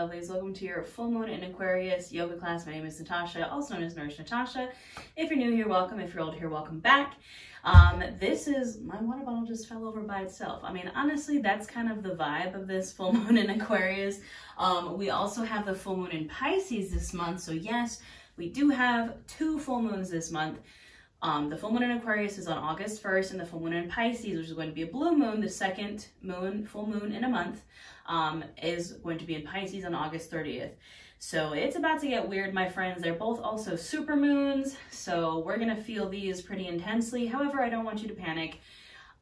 lovelies. Welcome to your full moon in Aquarius yoga class. My name is Natasha, also known as Nurse Natasha. If you're new here, welcome. If you're old here, welcome back. This is, my water bottle just fell over by itself. I mean, honestly, that's kind of the vibe of this full moon in Aquarius. We also have the full moon in Pisces this month. So yes, we do have two full moons this month. The full moon in Aquarius is on August 1st, and the full moon in Pisces, which is going to be a blue moon, the second moon, full moon in a month, is going to be in Pisces on August 30th. So it's about to get weird, my friends. They're both also super moons, so we're going to feel these pretty intensely. However, I don't want you to panic.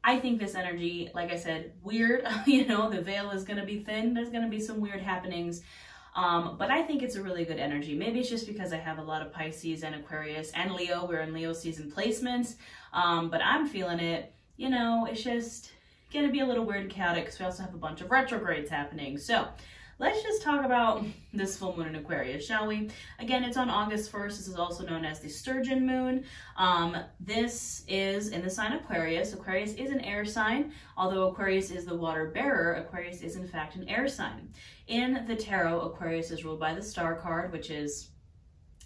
I think this energy, like I said, weird, you know, the veil is going to be thin. There's going to be some weird happenings. But I think it's a really good energy. Maybe it's just because I have a lot of Pisces and Aquarius and Leo. We're in Leo season placements. But I'm feeling it. You know, it's just going to be a little weird and chaotic because we also have a bunch of retrogrades happening. So let's just talk about this full moon in Aquarius, shall we? Again, it's on August 1st. This is also known as the Sturgeon moon. This is in the sign Aquarius. Aquarius is an air sign. Although Aquarius is the water bearer, Aquarius is in fact an air sign. In the tarot, Aquarius is ruled by the star card, which is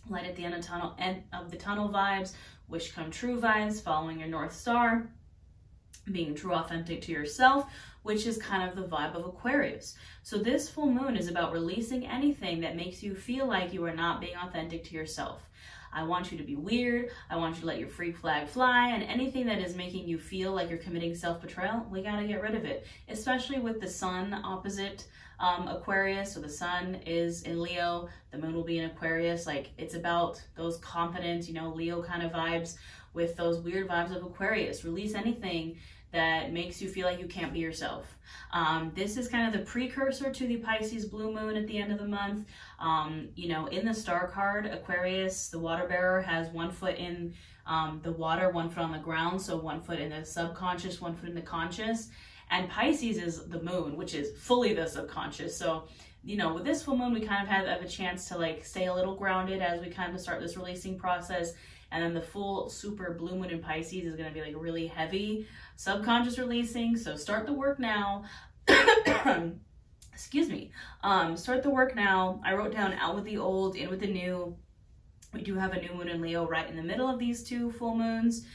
light at the end of the tunnel vibes, wish come true vibes, following your North Star, being true, authentic to yourself, which is kind of the vibe of Aquarius. So this full moon is about releasing anything that makes you feel like you are not being authentic to yourself. I want you to be weird. I want you to let your freak flag fly, and anything that is making you feel like you're committing self-betrayal, we got to get rid of it, especially with the sun opposite Aquarius. So the sun is in Leo, the moon will be in Aquarius. Like, it's about those confident, you know, Leo kind of vibes with those weird vibes of Aquarius. Release anything that makes you feel like you can't be yourself. This is kind of the precursor to the Pisces blue moon at the end of the month. You know, in the star card, Aquarius, the water bearer, has 1 foot in the water, 1 foot on the ground. So 1 foot in the subconscious, 1 foot in the conscious. And Pisces is the moon, which is fully the subconscious. So, you know, with this full moon, we kind of have a chance to like stay a little grounded as we kind of start this releasing process. And then the full super blue moon in Pisces is going to be like really heavy subconscious releasing. So start the work now. Excuse me. Start the work now. I wrote down out with the old, in with the new. We do have a new moon in Leo right in the middle of these two full moons.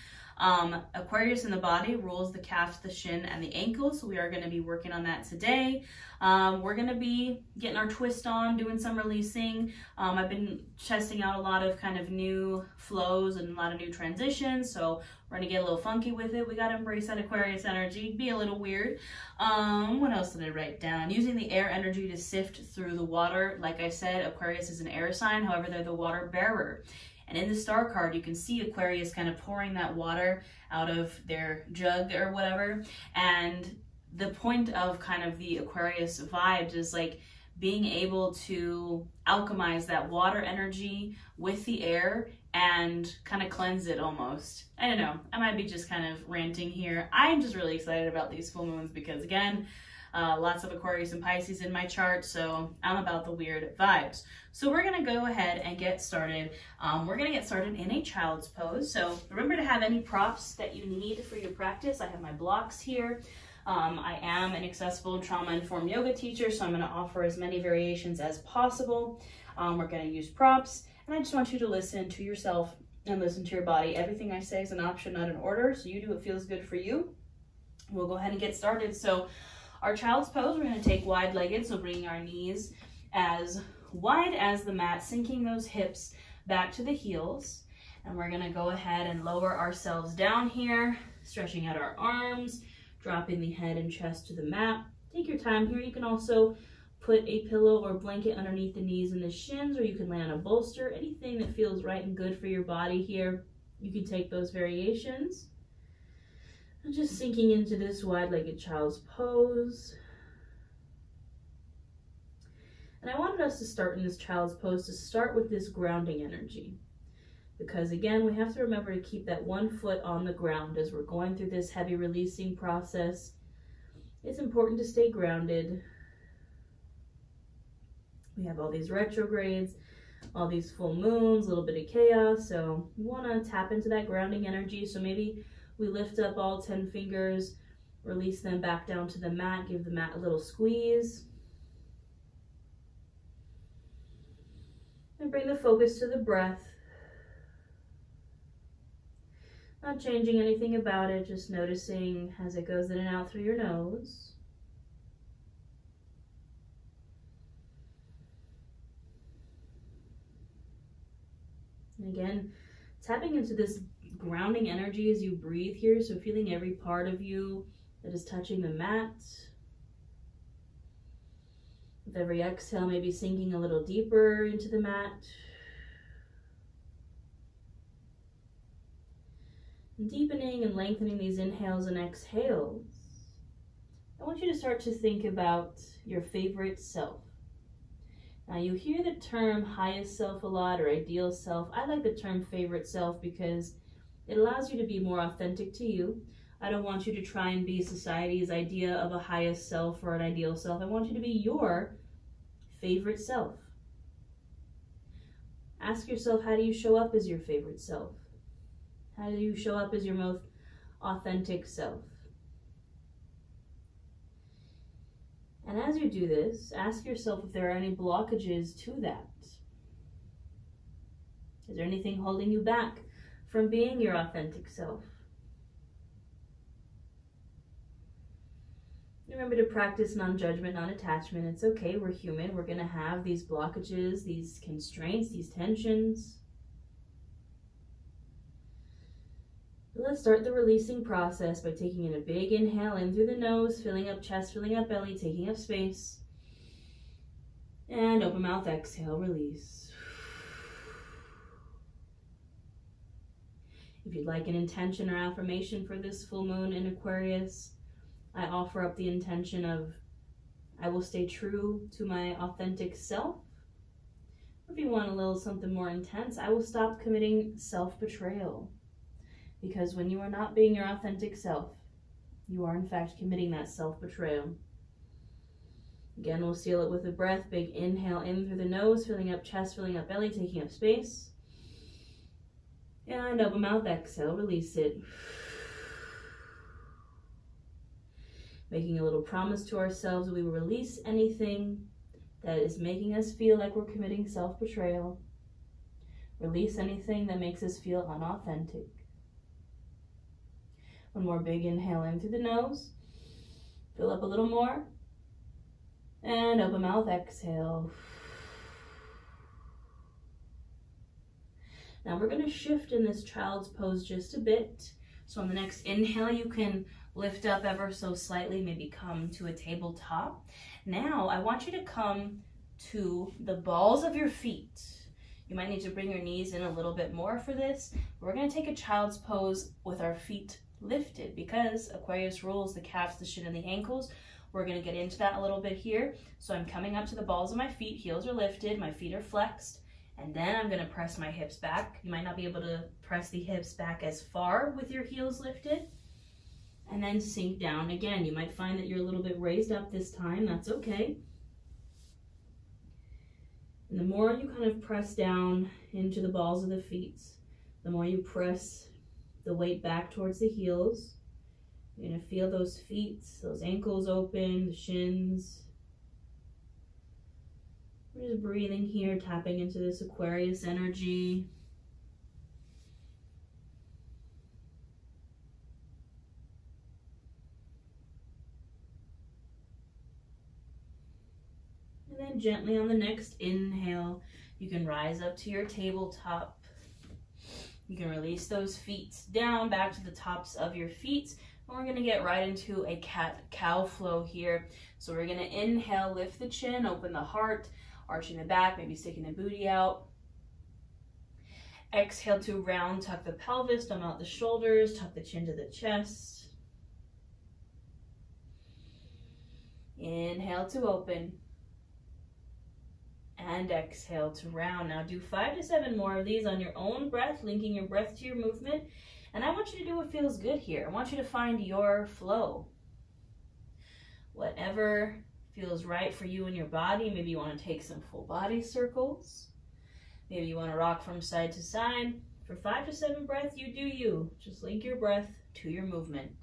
Aquarius in the body rules the calf, the shin, and the ankle. So we are going to be working on that today. We're going to be getting our twist on, doing some releasing. I've been testing out a lot of kind of new flows and a lot of new transitions. So we're going to get a little funky with it. We got to embrace that Aquarius energy, be a little weird. What else did I write down? Using the air energy to sift through the water. Like I said, Aquarius is an air sign. However, they're the water bearer. And in the star card, you can see Aquarius kind of pouring that water out of their jug or whatever. And the point of kind of the Aquarius vibes is like being able to alchemize that water energy with the air and kind of cleanse it almost. I don't know. I might be just kind of ranting here. I'm just really excited about these full moons because, again, lots of Aquarius and Pisces in my chart, so I'm about the weird vibes. So we're going to go ahead and get started. We're going to get started in a child's pose. So remember to have any props that you need for your practice. I have my blocks here. I am an accessible trauma-informed yoga teacher, so I'm going to offer as many variations as possible. We're going to use props, and I just want you to listen to yourself and listen to your body. Everything I say is an option, not an order, so you do what feels good for you. We'll go ahead and get started. So our child's pose, we're going to take wide-legged, so bringing our knees as wide as the mat, sinking those hips back to the heels. And we're going to go ahead and lower ourselves down here, stretching out our arms, dropping the head and chest to the mat. Take your time here. You can also put a pillow or blanket underneath the knees and the shins, or you can lay on a bolster. Anything that feels right and good for your body here, you can take those variations. And just sinking into this wide-legged child's pose. And I wanted us to start in this child's pose to start with this grounding energy. Because again, we have to remember to keep that 1 foot on the ground as we're going through this heavy releasing process. It's important to stay grounded. We have all these retrogrades, all these full moons, a little bit of chaos. So you want to tap into that grounding energy. So maybe we lift up all 10 fingers, release them back down to the mat, give the mat a little squeeze. And bring the focus to the breath. Not changing anything about it, just noticing as it goes in and out through your nose. And again, tapping into this grounding energy as you breathe here, so feeling every part of you that is touching the mat. With every exhale, maybe sinking a little deeper into the mat. And deepening and lengthening these inhales and exhales. I want you to start to think about your favorite self. Now you hear the term highest self a lot, or ideal self. I like the term favorite self because it allows you to be more authentic to you. I don't want you to try and be society's idea of a highest self or an ideal self. I want you to be your favorite self. Ask yourself, how do you show up as your favorite self? How do you show up as your most authentic self? And as you do this, ask yourself if there are any blockages to that. Is there anything holding you back from being your authentic self? Remember to practice non-judgment, non-attachment. It's okay, we're human. We're going to have these blockages, these constraints, these tensions. But let's start the releasing process by taking in a big inhale in through the nose, filling up chest, filling up belly, taking up space. And open mouth, exhale, release. If you'd like an intention or affirmation for this full moon in Aquarius, I offer up the intention of, I will stay true to my authentic self. Or if you want a little something more intense, I will stop committing self-betrayal. Because when you are not being your authentic self, you are in fact committing that self-betrayal. Again, we'll seal it with a breath. Big inhale in through the nose, filling up chest, filling up belly, taking up space. And open mouth, exhale, release it. Making a little promise to ourselves, we will release anything that is making us feel like we're committing self-betrayal. Release anything that makes us feel unauthentic. One more big inhale in through the nose. Fill up a little more. And open mouth, exhale. Now we're going to shift in this child's pose just a bit. So on the next inhale, you can lift up ever so slightly, maybe come to a tabletop. Now I want you to come to the balls of your feet. You might need to bring your knees in a little bit more for this. We're going to take a child's pose with our feet lifted because Aquarius rules the calves, the shin, and the ankles. We're going to get into that a little bit here. So I'm coming up to the balls of my feet, heels are lifted, my feet are flexed, and then I'm going to press my hips back. You might not be able to press the hips back as far with your heels lifted, and then sink down again. You might find that you're a little bit raised up this time, that's okay. And the more you kind of press down into the balls of the feet, the more you press the weight back towards the heels. You're going to feel those feet, those ankles open, the shins. We're just breathing here, tapping into this Aquarius energy. And then gently on the next inhale, you can rise up to your tabletop. You can release those feet down back to the tops of your feet. And we're going to get right into a cat-cow flow here. So we're going to inhale, lift the chin, open the heart, arching the back, maybe sticking the booty out. Exhale to round, tuck the pelvis, dumb out the shoulders, tuck the chin to the chest. Inhale to open. And exhale to round. Now do 5 to 7 more of these on your own breath, linking your breath to your movement. And I want you to do what feels good here. I want you to find your flow. Whatever feels right for you and your body. Maybe you want to take some full body circles. Maybe you want to rock from side to side. For 5 to 7 breaths, you do you. Just link your breath to your movement.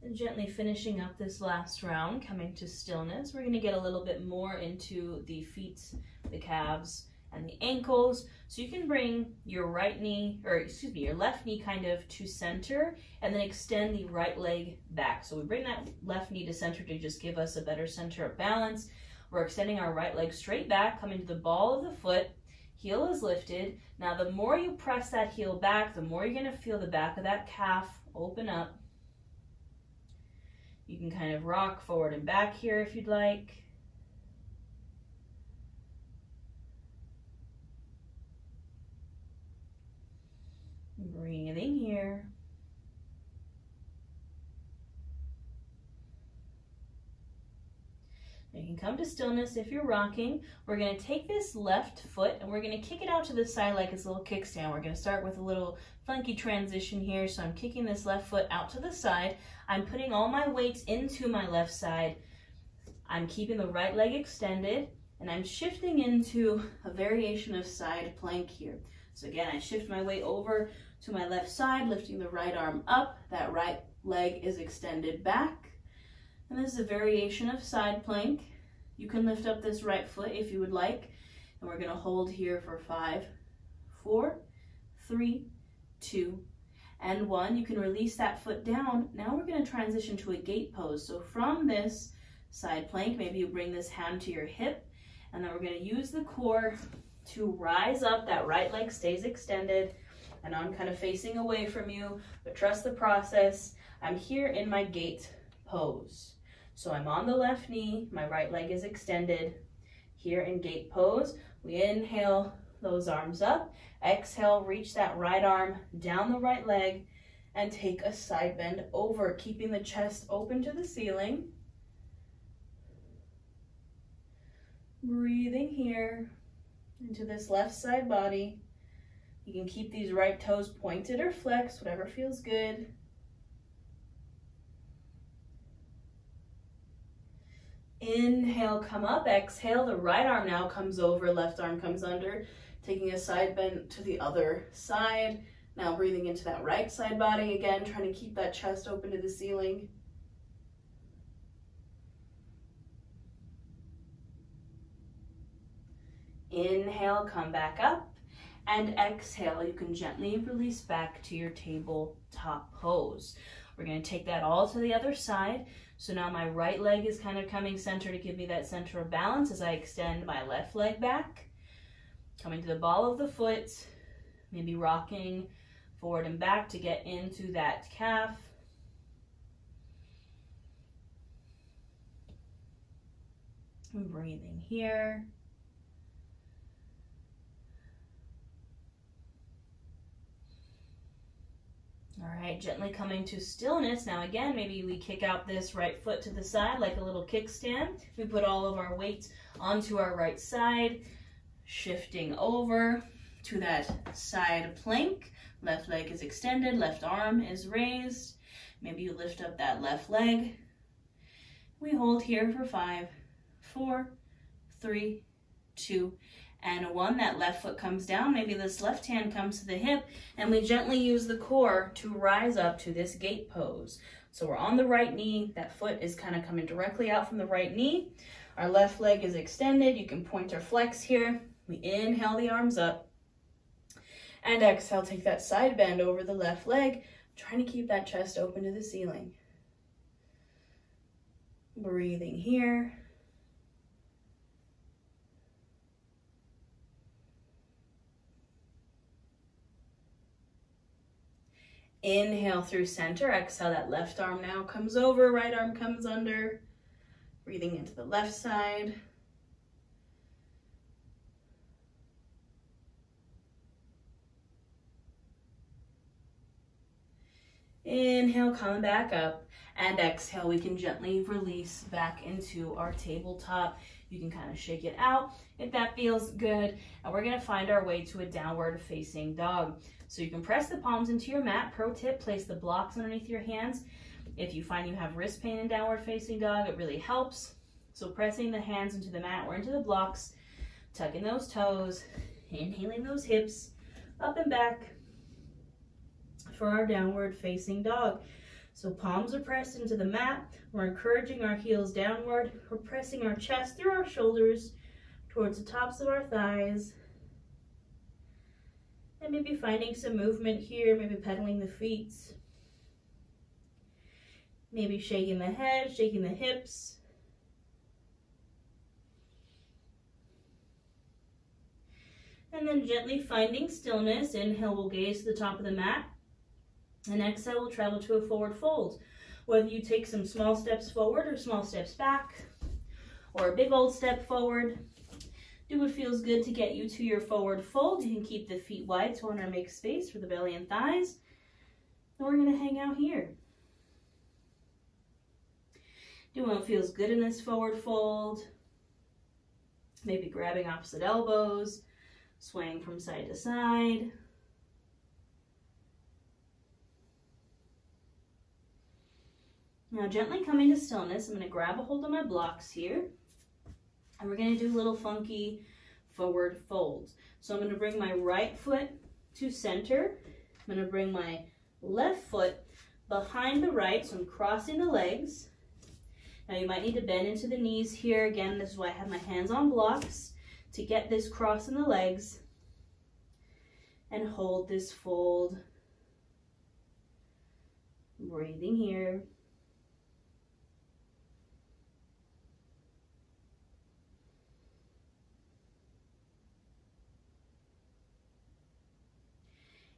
And gently finishing up this last round, coming to stillness. We're going to get a little bit more into the feet, the calves, and the ankles. So you can bring your right knee, or excuse me, your left knee kind of to center, and then extend the right leg back. So we bring that left knee to center to just give us a better center of balance. We're extending our right leg straight back, coming to the ball of the foot. Heel is lifted. Now the more you press that heel back, the more you're going to feel the back of that calf open up. You can kind of rock forward and back here if you'd like. Breathing here. You can come to stillness if you're rocking. We're going to take this left foot and we're going to kick it out to the side like it's a little kickstand. We're going to start with a little funky transition here. So I'm kicking this left foot out to the side. I'm putting all my weights into my left side. I'm keeping the right leg extended and I'm shifting into a variation of side plank here. So again, I shift my weight over to my left side, lifting the right arm up. That right leg is extended back. And this is a variation of side plank. You can lift up this right foot if you would like. And we're going to hold here for 5, 4, 3, 2, and 1. You can release that foot down. Now we're going to transition to a gate pose. So from this side plank, maybe you bring this hand to your hip. And then we're going to use the core to rise up. That right leg stays extended. And I'm kind of facing away from you, but trust the process. I'm here in my gate pose. So I'm on the left knee, my right leg is extended. Here in gate pose, we inhale those arms up. Exhale, reach that right arm down the right leg and take a side bend over, keeping the chest open to the ceiling. Breathing here into this left side body. You can keep these right toes pointed or flexed, whatever feels good. Inhale, come up. Exhale, the right arm now comes over, left arm comes under, taking a side bend to the other side. Now breathing into that right side body again, trying to keep that chest open to the ceiling. Inhale, come back up. And exhale, you can gently release back to your tabletop pose. We're going to take that all to the other side. So now my right leg is kind of coming center to give me that center of balance as I extend my left leg back. Coming to the ball of the foot, maybe rocking forward and back to get into that calf. And breathing here. All right, gently coming to stillness. Now again, maybe we kick out this right foot to the side like a little kickstand. We put all of our weight onto our right side, shifting over to that side plank. Left leg is extended, left arm is raised. Maybe you lift up that left leg. We hold here for 5, 4, 3, 2, and 1. That left foot comes down. Maybe this left hand comes to the hip, and we gently use the core to rise up to this gate pose. So we're on the right knee. That foot is kind of coming directly out from the right knee. Our left leg is extended. You can point or flex here. We inhale the arms up. And exhale, take that side bend over the left leg, trying to keep that chest open to the ceiling. Breathing here. Inhale through center. Exhale, that left arm now comes over, right arm comes under. Breathing into the left side. Inhale, come back up. And exhale, we can gently release back into our tabletop. You can kind of shake it out if that feels good. And we're going to find our way to a downward facing dog. So you can press the palms into your mat. Pro tip, place the blocks underneath your hands. If you find you have wrist pain in downward facing dog, it really helps. So pressing the hands into the mat or into the blocks, tucking those toes, inhaling those hips, up and back for our downward facing dog. So palms are pressed into the mat. We're encouraging our heels downward. We're pressing our chest through our shoulders towards the tops of our thighs. And maybe finding some movement here, maybe pedaling the feet. Maybe shaking the head, shaking the hips. And then gently finding stillness. Inhale, we'll gaze to the top of the mat. And exhale, we'll travel to a forward fold. Whether you take some small steps forward or small steps back, or a big old step forward, do what feels good to get you to your forward fold. You can keep the feet wide so we're going to make space for the belly and thighs. And we're going to hang out here. Do what feels good in this forward fold. Maybe grabbing opposite elbows, swaying from side to side. Now gently coming to stillness, I'm going to grab a hold of my blocks here. And we're going to do little funky forward folds. So I'm going to bring my right foot to center. I'm going to bring my left foot behind the right, so I'm crossing the legs. Now you might need to bend into the knees here. Again, this is why I have my hands on blocks, to get this cross in the legs and hold this fold. Breathing here.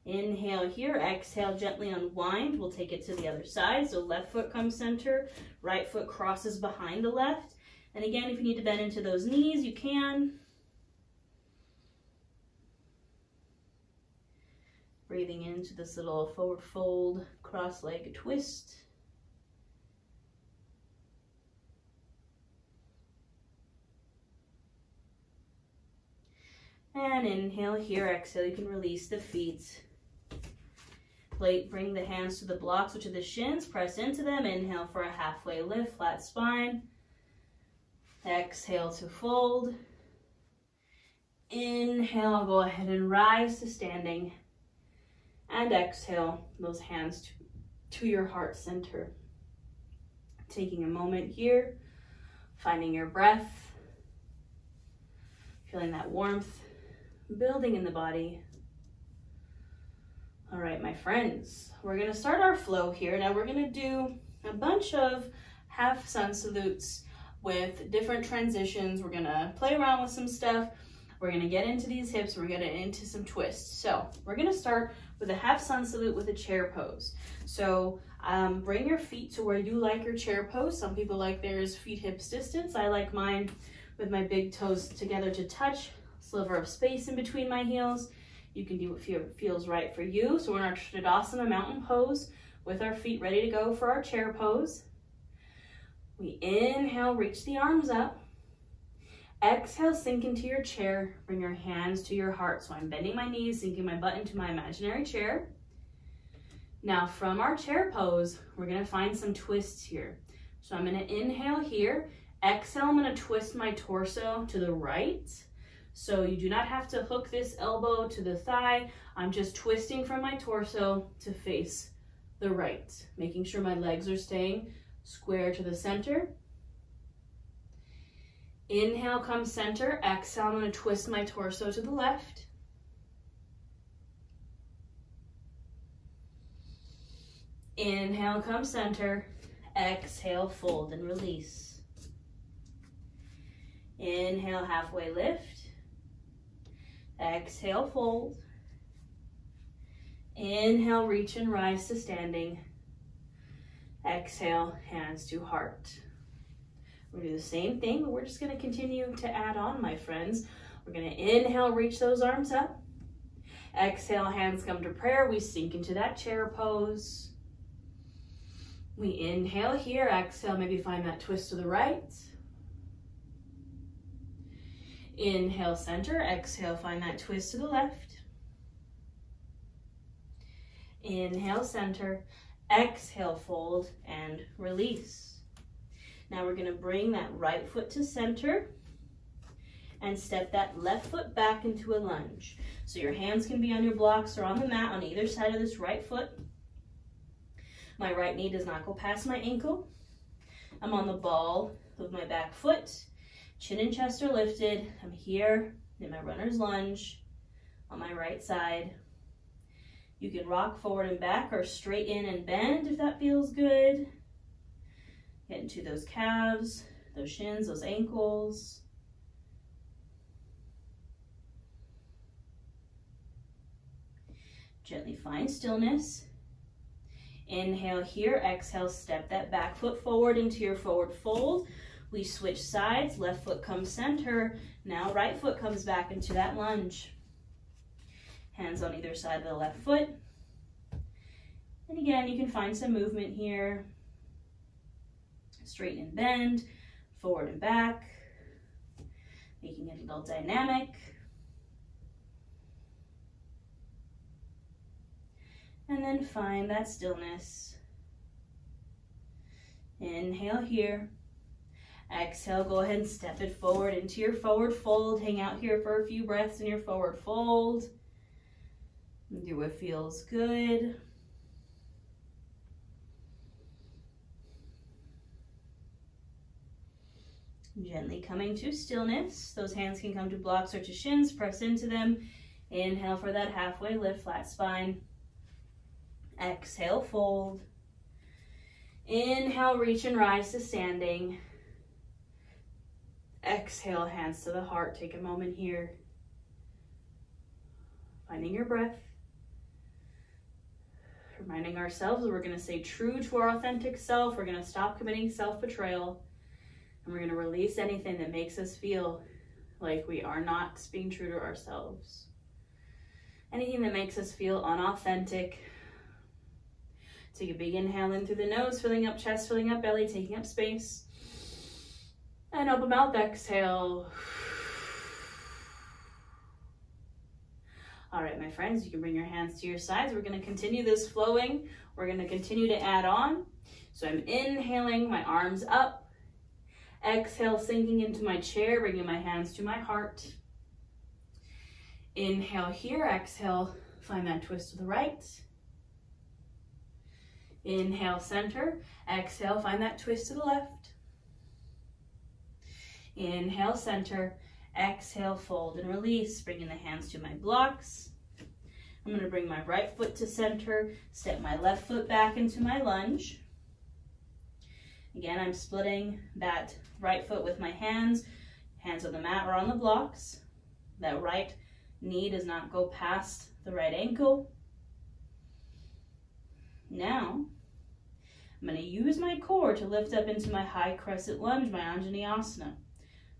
Inhale here, exhale, gently unwind. We'll take it to the other side. So left foot comes center, right foot crosses behind the left. And again, if you need to bend into those knees, you can. Breathing into this little forward fold, cross-legged twist. And inhale here, exhale, you can release the feet. Bring the hands to the blocks or to the shins, press into them. Inhale for a halfway lift, flat spine. Exhale to fold. Inhale, go ahead and rise to standing. And exhale, those hands to your heart center. Taking a moment here, finding your breath, feeling that warmth building in the body. All right, my friends, we're going to start our flow here. Now we're going to do a bunch of half sun salutes with different transitions. We're going to play around with some stuff. We're going to get into these hips. We're going to get into some twists. So we're going to start with a half sun salute with a chair pose. So bring your feet to where you like your chair pose. Some people like theirs feet hips distance. I like mine with my big toes together to touch, sliver of space in between my heels. You can do what feels right for you. So we're in our Tadasana mountain pose with our feet ready to go for our chair pose. We inhale, reach the arms up. Exhale, sink into your chair. Bring your hands to your heart. So I'm bending my knees, sinking my butt into my imaginary chair. Now from our chair pose, we're gonna find some twists here. So I'm gonna inhale here. Exhale, I'm gonna twist my torso to the right. So you do not have to hook this elbow to the thigh. I'm just twisting from my torso to face the right, making sure my legs are staying square to the center. Inhale, come center. Exhale, I'm going to twist my torso to the left. Inhale, come center. Exhale, fold and release. Inhale, halfway lift. Exhale, fold. Inhale, reach and rise to standing. Exhale, hands to heart. We're gonna do the same thing, but we're just gonna continue to add on, my friends. We're gonna inhale, reach those arms up. Exhale, hands come to prayer. We sink into that chair pose. We inhale here, exhale, maybe find that twist to the right. Inhale, center. Exhale, find that twist to the left. Inhale, center. Exhale, fold and release. Now we're going to bring that right foot to center and step that left foot back into a lunge. So your hands can be on your blocks or on the mat on either side of this right foot. My right knee does not go past my ankle. I'm on the ball of my back foot. Chin and chest are lifted. I'm here in my runner's lunge on my right side. You can rock forward and back or straight in and bend if that feels good. Get into those calves, those shins, those ankles. Gently find stillness. Inhale here, exhale, step that back foot forward into your forward fold. We switch sides, left foot comes center. Now right foot comes back into that lunge. Hands on either side of the left foot. And again, you can find some movement here. Straighten and bend, forward and back, making it a little dynamic. And then find that stillness. Inhale here. Exhale, go ahead and step it forward into your forward fold. Hang out here for a few breaths in your forward fold. Do what feels good. Gently coming to stillness. Those hands can come to blocks or to shins. Press into them. Inhale for that halfway lift, flat spine. Exhale, fold. Inhale, reach and rise to standing. Exhale, hands to the heart. Take a moment here. Finding your breath. Reminding ourselves that we're going to stay true to our authentic self. We're going to stop committing self-betrayal. And we're going to release anything that makes us feel like we are not being true to ourselves. Anything that makes us feel unauthentic. Take a big inhale in through the nose, filling up chest, filling up belly, taking up space. And open mouth, exhale. All right, my friends, you can bring your hands to your sides. We're going to continue this flowing. We're going to continue to add on. So I'm inhaling, my arms up. Exhale, sinking into my chair, bringing my hands to my heart. Inhale here, exhale, find that twist to the right. Inhale, center. Exhale, find that twist to the left. Inhale, center. Exhale, fold and release, bringing the hands to my blocks. I'm going to bring my right foot to center, step my left foot back into my lunge. Again, I'm splitting that right foot with my hands on the mat or on the blocks. That right knee does not go past the right ankle. Now, I'm going to use my core to lift up into my high crescent lunge, my Anjaneyasana.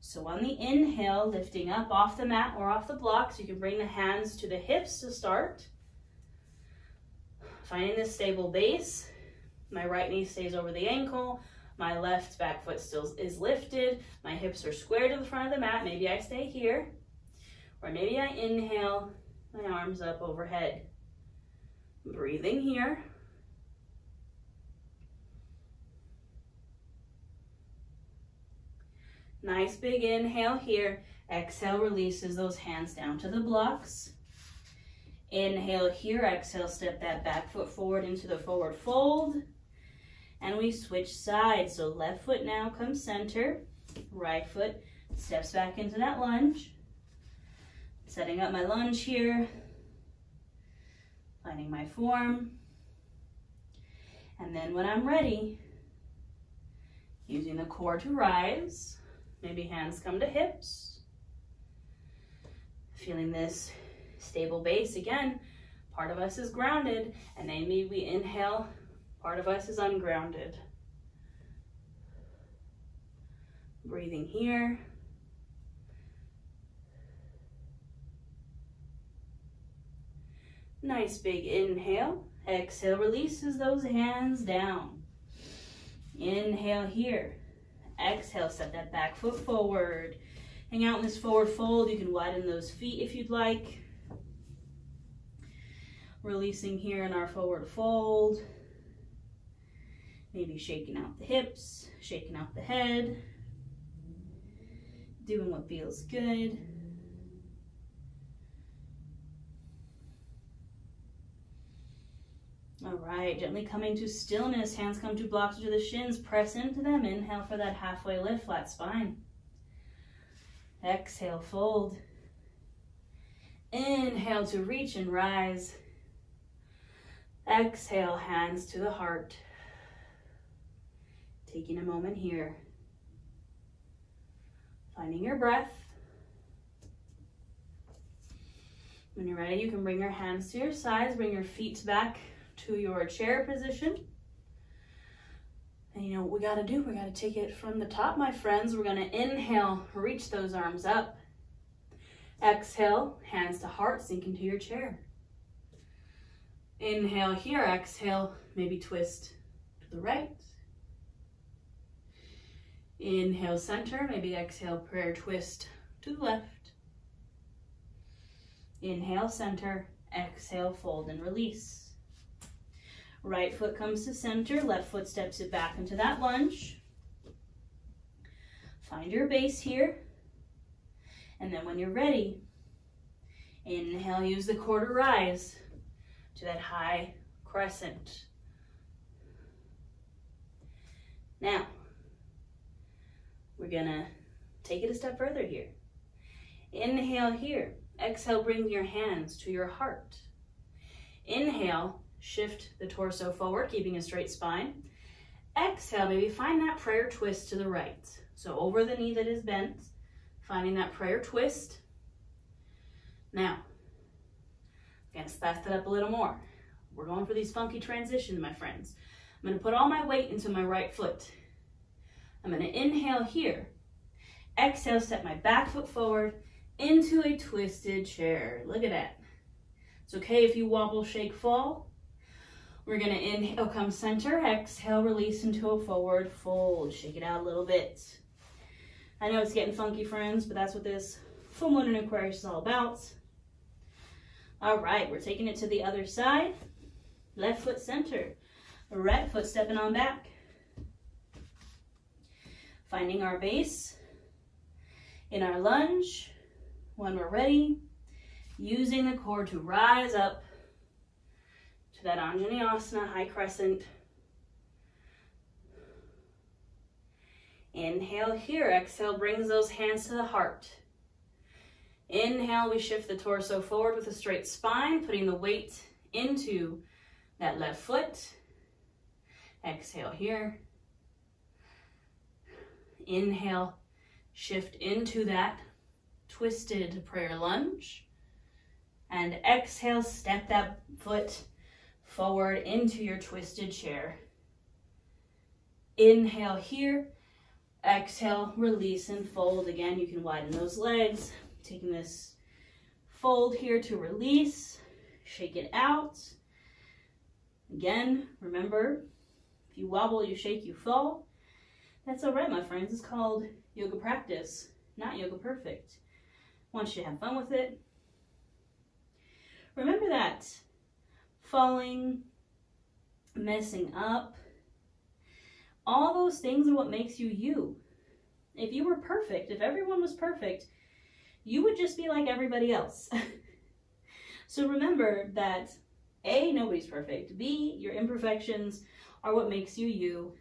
So on the inhale, lifting up off the mat or off the blocks, you can bring the hands to the hips to start. Finding this stable base. My right knee stays over the ankle. My left back foot still is lifted. My hips are square to the front of the mat. Maybe I stay here. Or maybe I inhale, my arms up overhead. Breathing here. Nice big inhale here. Exhale, releases those hands down to the blocks. Inhale here, exhale, step that back foot forward into the forward fold. And we switch sides. So left foot now comes center. Right foot steps back into that lunge. Setting up my lunge here. Finding my form. And then when I'm ready, using the core to rise. Maybe hands come to hips. Feeling this stable base again. Part of us is grounded, and maybe we inhale, part of us is ungrounded. Breathing here. Nice big inhale. Exhale, releases those hands down. Inhale here. Exhale, step that back foot forward. Hang out in this forward fold. You can widen those feet if you'd like. Releasing here in our forward fold. Maybe shaking out the hips, shaking out the head. Doing what feels good. All right, gently coming to stillness. Hands come to blocks to the shins. Press into them. Inhale for that halfway lift, flat spine. Exhale, fold. Inhale to reach and rise. Exhale, hands to the heart. Taking a moment here. Finding your breath. When you're ready, you can bring your hands to your sides, bring your feet back to your chair position. And you know what we gotta do? We gotta take it from the top, my friends. We're gonna inhale, reach those arms up. Exhale, hands to heart, sink into your chair. Inhale here, exhale, maybe twist to the right. Inhale, center, maybe exhale, prayer twist to the left. Inhale, center, exhale, fold and release. Right foot comes to center, left foot steps it back into that lunge. Find your base here. And then when you're ready, inhale, use the core to rise to that high crescent. Now, we're gonna take it a step further here. Inhale here. Exhale, bring your hands to your heart. Inhale, shift the torso forward, keeping a straight spine. Exhale, maybe find that prayer twist to the right. So over the knee that is bent, finding that prayer twist. Now, I'm gonna spice that up a little more. We're going for these funky transitions, my friends. I'm gonna put all my weight into my right foot. I'm gonna inhale here. Exhale, step my back foot forward into a twisted chair. Look at that. It's okay if you wobble, shake, fall. We're gonna inhale, come center. Exhale, release into a forward fold. Shake it out a little bit. I know it's getting funky, friends, but that's what this full moon in Aquarius is all about. All right, we're taking it to the other side. Left foot center. Right foot stepping on back. Finding our base in our lunge. When we're ready, using the core to rise up to that Anjaneyasana, high crescent. Inhale here, exhale, brings those hands to the heart. Inhale, we shift the torso forward with a straight spine, putting the weight into that left foot. Exhale here. Inhale, shift into that twisted prayer lunge. And exhale, step that foot forward into your twisted chair. Inhale here. Exhale, release and fold. Again, you can widen those legs. Taking this fold here to release. Shake it out. Again, remember, if you wobble, you shake, you fall. That's all right, my friends. It's called yoga practice, not yoga perfect. I want you to have fun with it. Remember that falling, messing up, all those things are what makes you you. If you were perfect, if everyone was perfect, you would just be like everybody else. So remember that A, nobody's perfect. B, your imperfections are what makes you you.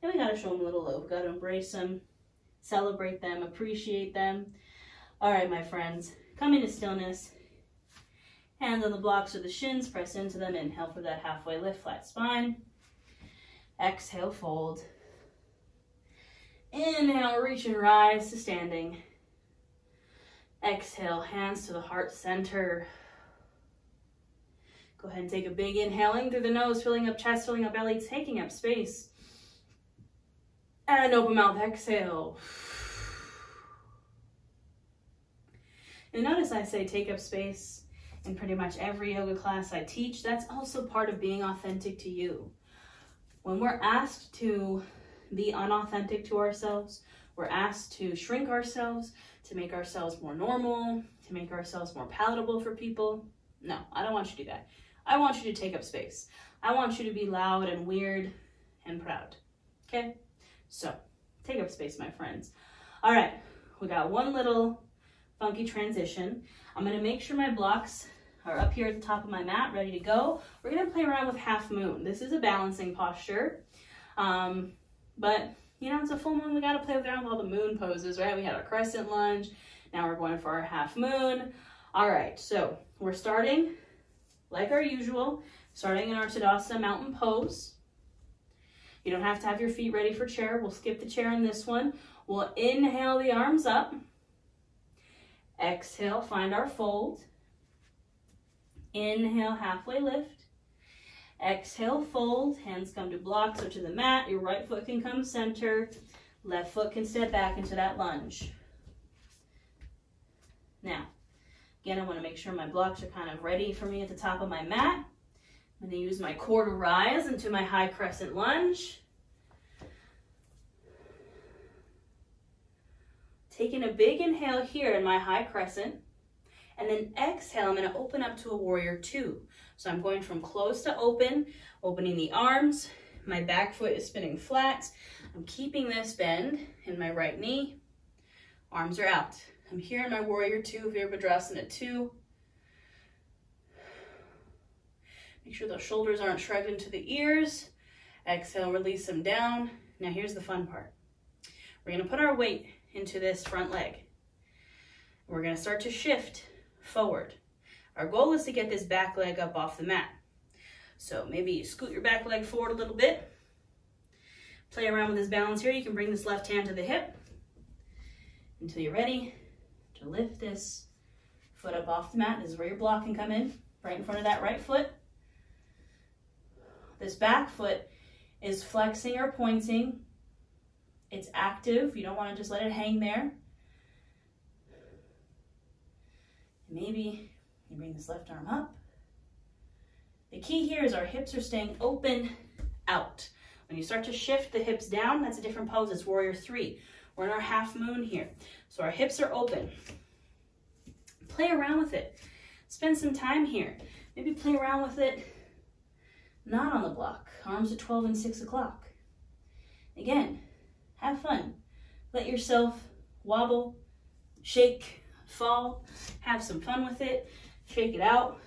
And we gotta show them a little love. Gotta embrace them, celebrate them, appreciate them. All right, my friends, come into stillness. Hands on the blocks or the shins, press into them. Inhale for that halfway lift, flat spine. Exhale, fold. Inhale, reach and rise to standing. Exhale, hands to the heart center. Go ahead and take a big inhale in through the nose, filling up chest, filling up belly, taking up space. And open mouth, exhale. And notice I say take up space in pretty much every yoga class I teach. That's also part of being authentic to you. When we're asked to be unauthentic to ourselves, we're asked to shrink ourselves, to make ourselves more normal, to make ourselves more palatable for people. No, I don't want you to do that. I want you to take up space. I want you to be loud and weird and proud. Okay? So, take up space, my friends. All right, we got one little funky transition. I'm gonna make sure my blocks or up here at the top of my mat, ready to go. We're gonna play around with half moon. This is a balancing posture, but you know, it's a full moon, we gotta play around with all the moon poses, right? We had our crescent lunge, now we're going for our half moon. All right, so we're starting like our usual, starting in our Tadasana mountain pose. You don't have to have your feet ready for chair. We'll skip the chair in this one. We'll inhale the arms up. Exhale, find our fold. Inhale, halfway lift. Exhale, fold. Hands come to blocks or to the mat. Your right foot can come center. Left foot can step back into that lunge. Now, again, I want to make sure my blocks are kind of ready for me at the top of my mat. I'm going to use my core to rise into my high crescent lunge. Taking a big inhale here in my high crescent. And then exhale, I'm going to open up to a warrior two. So I'm going from close to open, opening the arms. My back foot is spinning flat. I'm keeping this bend in my right knee. Arms are out. I'm here in my warrior two, Virabhadrasana 2. Make sure those shoulders aren't shrugged into the ears. Exhale, release them down. Now here's the fun part. We're going to put our weight into this front leg. We're going to start to shift forward. Our goal is to get this back leg up off the mat. So maybe you scoot your back leg forward a little bit. Play around with this balance here. You can bring this left hand to the hip until you're ready to lift this foot up off the mat. This is where your block can come in, right in front of that right foot. This back foot is flexing or pointing. It's active. You don't want to just let it hang there. Maybe you bring this left arm up. The key here is our hips are staying open out. When you start to shift the hips down, that's a different pose. It's warrior three. We're in our half moon here. So our hips are open. Play around with it. Spend some time here. Maybe play around with it not on the block. Arms at 12 and 6 o'clock. Again, have fun. Let yourself wobble, shake, fall. Have some fun with it. Shake it out.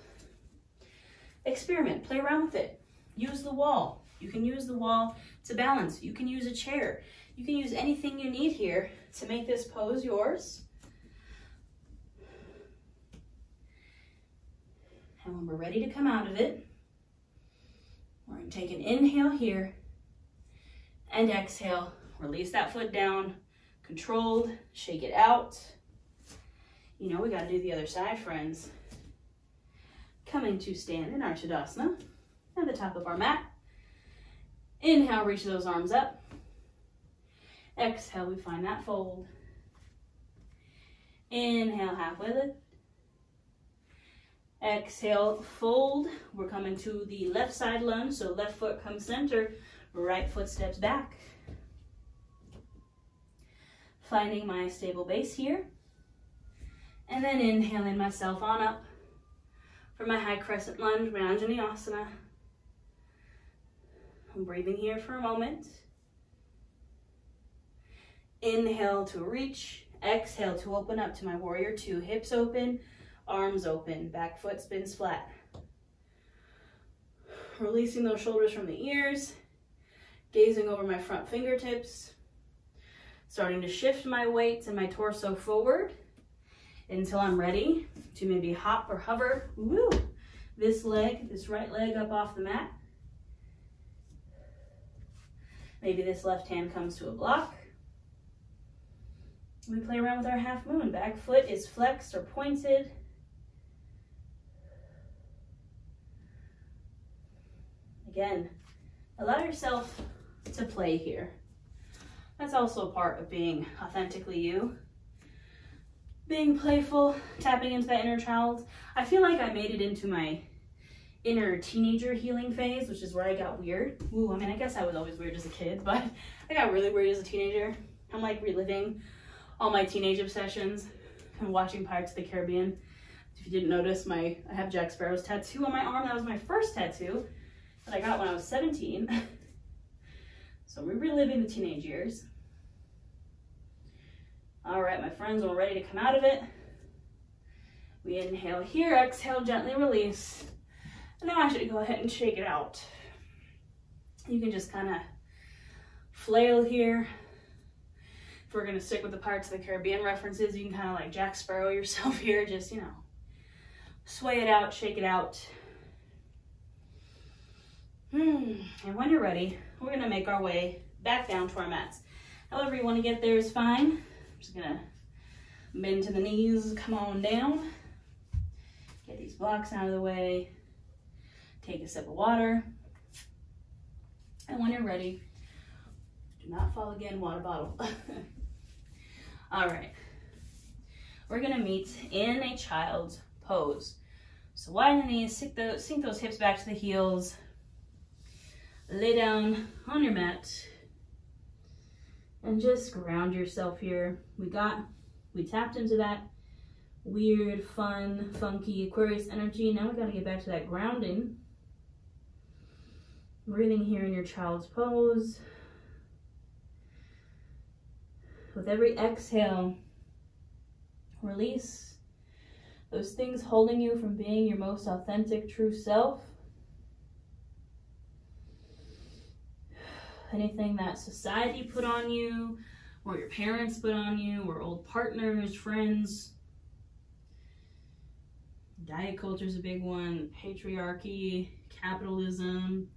Experiment. Play around with it. Use the wall. You can use the wall to balance. You can use a chair. You can use anything you need here to make this pose yours. And when we're ready to come out of it, we're going to take an inhale here and exhale. Release that foot down. Controlled. Shake it out. You know we got to do the other side, friends. Coming to stand in our Tadasana at the top of our mat. Inhale, reach those arms up. Exhale, we find that fold. Inhale, halfway lift. Exhale, fold. We're coming to the left side lunge, so left foot comes center, right foot steps back. Finding my stable base here. And then inhaling myself on up for my high crescent lunge, Anjaneyasana. I'm breathing here for a moment. Inhale to reach. Exhale to open up to my warrior two. Hips open, arms open, back foot spins flat. Releasing those shoulders from the ears. Gazing over my front fingertips. Starting to shift my weight and my torso forward until I'm ready to maybe hop or hover. Woo! This leg, this right leg up off the mat. Maybe this left hand comes to a block. We play around with our half moon. Back foot is flexed or pointed. Again, allow yourself to play here. That's also a part of being authentically you. Being playful, tapping into that inner child. I feel like I made it into my inner teenager healing phase, which is where I got weird. Ooh, I mean, I guess I was always weird as a kid, but I got really weird as a teenager. I'm like reliving all my teenage obsessions and watching Pirates of the Caribbean. If you didn't notice, I have Jack Sparrow's tattoo on my arm. That was my first tattoo that I got when I was 17. So we're reliving the teenage years. All right, my friends, we're ready to come out of it. We inhale here, exhale, gently release. And now I should go ahead and shake it out. You can just kind of flail here. If we're gonna stick with the Pirates of the Caribbean references, you can kind of like Jack Sparrow yourself here, just, you know, sway it out, shake it out. And when you're ready, we're gonna make our way back down to our mats. However you wanna get there is fine. I'm just gonna bend to the knees, come on down. Get these blocks out of the way. Take a sip of water. And when you're ready, do not fall again, water bottle. All right, we're gonna meet in a child's pose. So widen the knees, sink those hips back to the heels. Lay down on your mat and just ground yourself here. We tapped into that weird, fun, funky Aquarius energy. Now we gotta get back to that grounding. Breathing here in your child's pose. With every exhale, release those things holding you from being your most authentic, true self. Anything that society put on you, or your parents put on you, or old partners, friends. Diet culture is a big one. Patriarchy, capitalism,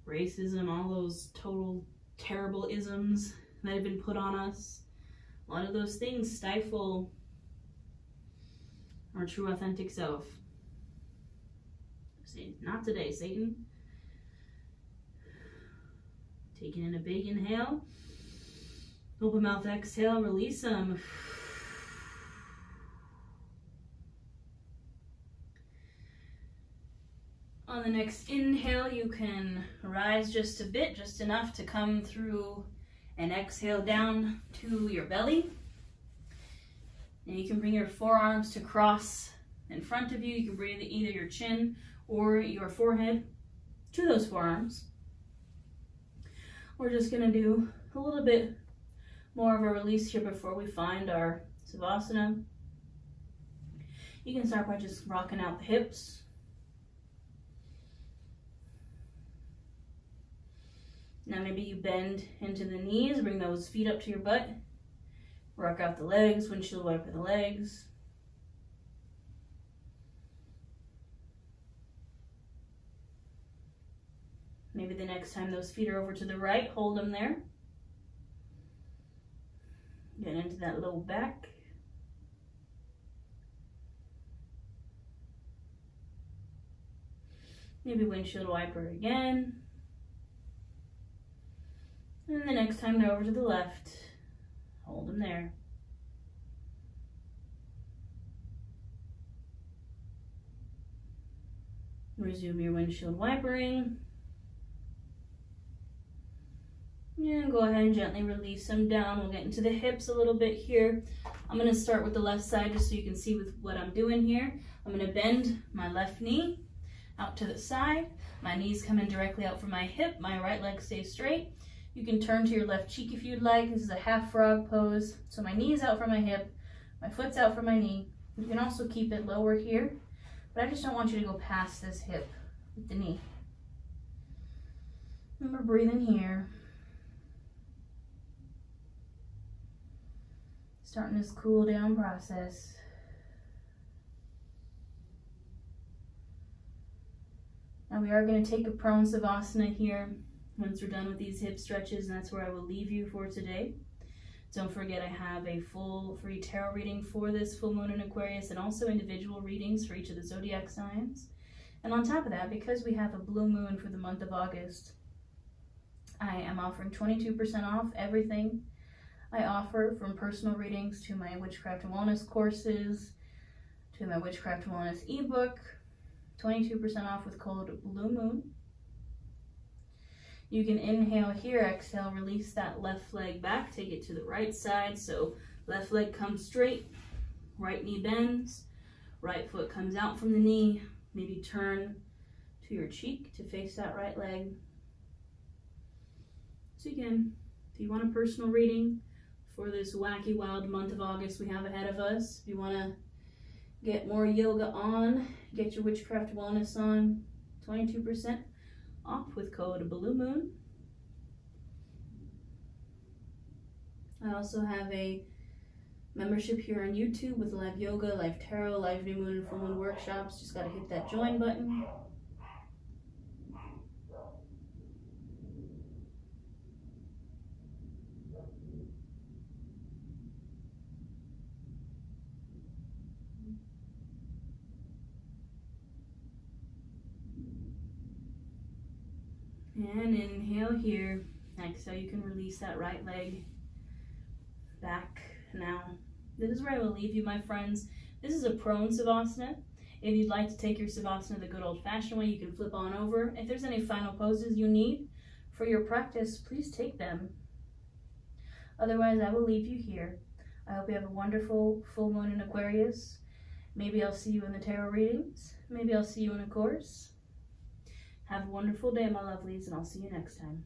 racism, all those total terrible isms that have been put on us. A lot of those things stifle our true authentic self. See, not today, Satan. Taking in a big inhale. Open mouth exhale, release them. On the next inhale, you can rise just a bit, just enough to come through and exhale down to your belly. And you can bring your forearms to cross in front of you. You can bring either your chin or your forehead to those forearms. We're just gonna do a little bit more of a release here before we find our Savasana. You can start by just rocking out the hips. Now maybe you bend into the knees, bring those feet up to your butt. Rock out the legs, windshield wiper the legs. Maybe the next time those feet are over to the right, hold them there. Get into that low back. Maybe windshield wiper again. And the next time they're over to the left, hold them there. Resume your windshield wipering. And go ahead and gently release them down. We'll get into the hips a little bit here. I'm gonna start with the left side just so you can see with what I'm doing here. I'm gonna bend my left knee out to the side. My knees come in directly out from my hip. My right leg stays straight. You can turn to your left cheek if you'd like. This is a half frog pose. So my knee's out from my hip, my foot's out from my knee. You can also keep it lower here, but I just don't want you to go past this hip with the knee. Remember breathing here. Starting this cool down process. Now we are going to take a prone Savasana here once we're done with these hip stretches, and that's where I will leave you for today. Don't forget I have a full free tarot reading for this full moon in Aquarius, and also individual readings for each of the zodiac signs. And on top of that, because we have a blue moon for the month of August, I am offering 22% off everything I offer, from personal readings to my Witchcraft and Wellness courses, to my Witchcraft and Wellness ebook. 22% off with code Blue Moon. You can inhale here, exhale, release that left leg back, take it to the right side. So left leg comes straight, right knee bends, right foot comes out from the knee. Maybe turn to your cheek to face that right leg. So again, if you want a personal reading for this wacky, wild month of August we have ahead of us, if you want to Get more yoga on, get your witchcraft wellness on. 22% off with code BLUEMOON. I also have a membership here on YouTube with live yoga, live tarot, live new moon and full moon workshops. Just gotta hit that join button. And inhale here. Exhale, you can release that right leg back now. This is where I will leave you, my friends. This is a prone Savasana. If you'd like to take your Savasana the good old-fashioned way, you can flip on over. If there's any final poses you need for your practice, please take them. Otherwise, I will leave you here. I hope you have a wonderful full moon in Aquarius. Maybe I'll see you in the tarot readings. Maybe I'll see you in a course. Have a wonderful day, my lovelies, and I'll see you next time.